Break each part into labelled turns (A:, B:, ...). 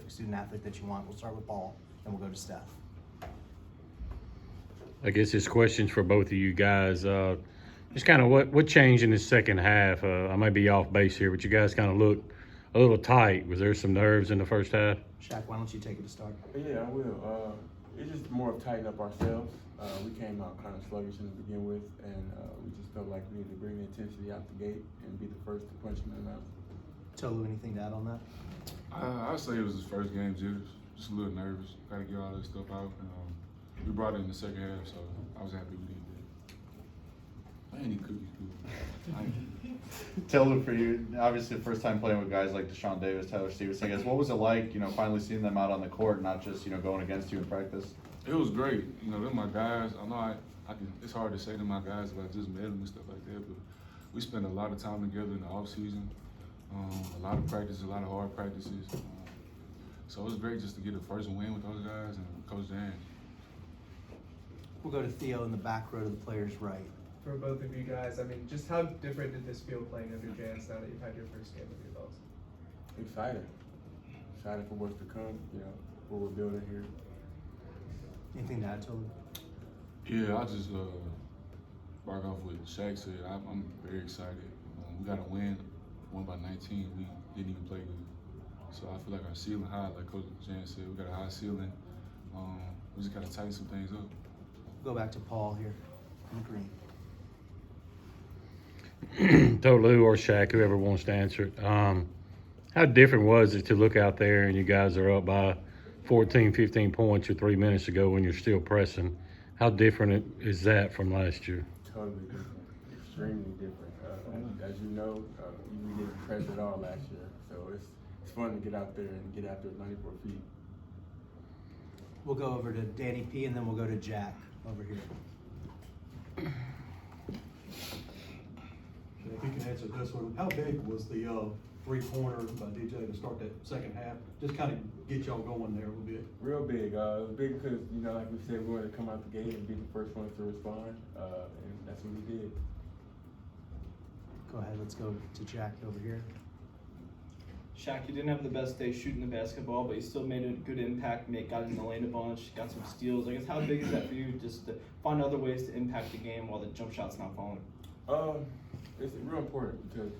A: specific student athlete that you want. We'll start with Paul, and we'll go to Steph.
B: I guess this question's for both of you guys. Just kind of what changed in the second half? I might be off base here, but you guys kind of looked a little tight. Was there some nerves in the first half?
A: Shaq, why don't you take it to start?
C: Yeah, I will. It's just more of tighten up ourselves. We came out kind of sluggish to begin with, and we just felt like we needed to bring the intensity out the gate and be the first to punch him in the mouth.
A: Tolu, anything to add on that?
D: I'd say it was his first game jitters. Just a little nervous. Got to get all that stuff out. And, we brought it in the second half, so I was happy we did that. I ain't eat cookies, good.
E: Tolu, for you, obviously the first time playing with guys like Deshaun Davis, Tyler Stevenson, I guess, what was it like, finally seeing them out on the court, not just, going against you in practice?
D: It was great. They're my guys. I know I can. It's hard to say to my guys if I just met them and stuff like that, but we spend a lot of time together in the off season. A lot of practice, a lot of hard practices. So it was great just to get the first win with those guys and Coach James.
A: We'll go to Theo in the back row to the player's right.
F: For both of you guys, just how different did this feel playing under Jans now that you've had your first game with your belts?
C: Excited. Excited for what's to come, what we're building here.
A: Anything to add, Tolu?
D: Yeah, I just bark off what Shaq said. I'm very excited. We got a win, won by 19. We didn't even play good. So I feel like our ceiling high, like Coach Jan said. We got a high ceiling. We just got to tighten some things up.
A: Go back to Paul here in green.
B: Tolu or Shaq, whoever wants to answer it. How different was it to look out there and you guys are up by 14, 15 points or 3 minutes ago when you're still pressing? How different is that from last year?
C: Totally different. Extremely different. As you know, we didn't press at all last year. So it's fun to get out there and get after 94 feet.
A: We'll go over to Danny P, and then we'll go to Jack over here.
G: If you can answer this one, how big was the three-pointer by DJ to start that second half? Just kind of get y'all going there a little bit.
C: Real big. It was big because, like we said, we wanted to come out the gate and be the first ones to respond, and that's what we did.
A: Go ahead, let's go to Jack over here.
H: Shaq, you didn't have the best day shooting the basketball, but you still made a good impact, got in the lane a bunch, got some steals. I guess how big is that for you just to find other ways to impact the game while the jump shot's not falling?
C: It's real important because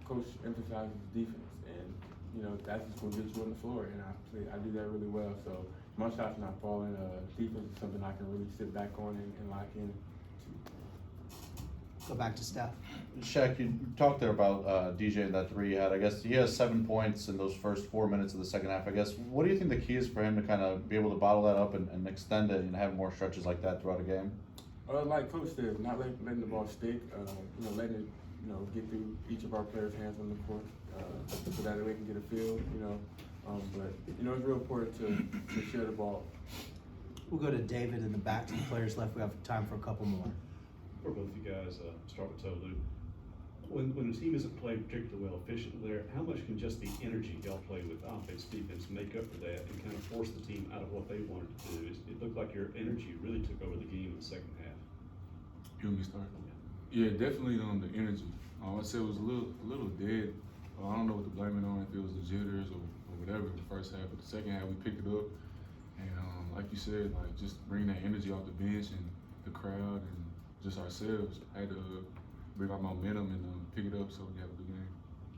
C: Coach emphasizes defense, and that's just going to get you on the floor, and I do that really well. So my shot's not falling. Defense is something I can really sit back on and lock in.
A: Go back to Steph.
E: Shaq, you talked there about DJ and that three he had. I guess he has 7 points in those first 4 minutes of the second half. I guess, what do you think the key is for him to kind of be able to bottle that up and extend it and have more stretches like that throughout a game?
C: Like Coach said, not letting the ball stick, letting it, get through each of our players' hands on the court, so that we can get a feel, but it's real important to share the ball.
A: We'll go to David in the back to the players left. We have time for a couple more.
I: For both of you guys, start with Tolu. When the team isn't playing particularly well efficiently there, how much can just the energy y'all play with offense, defense make up for that and kind of force the team out of what they wanted to do? It looked like your energy really took over the game in the second half.
D: You want me to start? Yeah, definitely on the energy. I'd say it was a little dead. I don't know what to blame it on, if it was the jitters or whatever in the first half, but the second half we picked it up. And like you said, just bring that energy off the bench and the crowd and just ourselves had to bring our momentum and pick it up so we have a good game.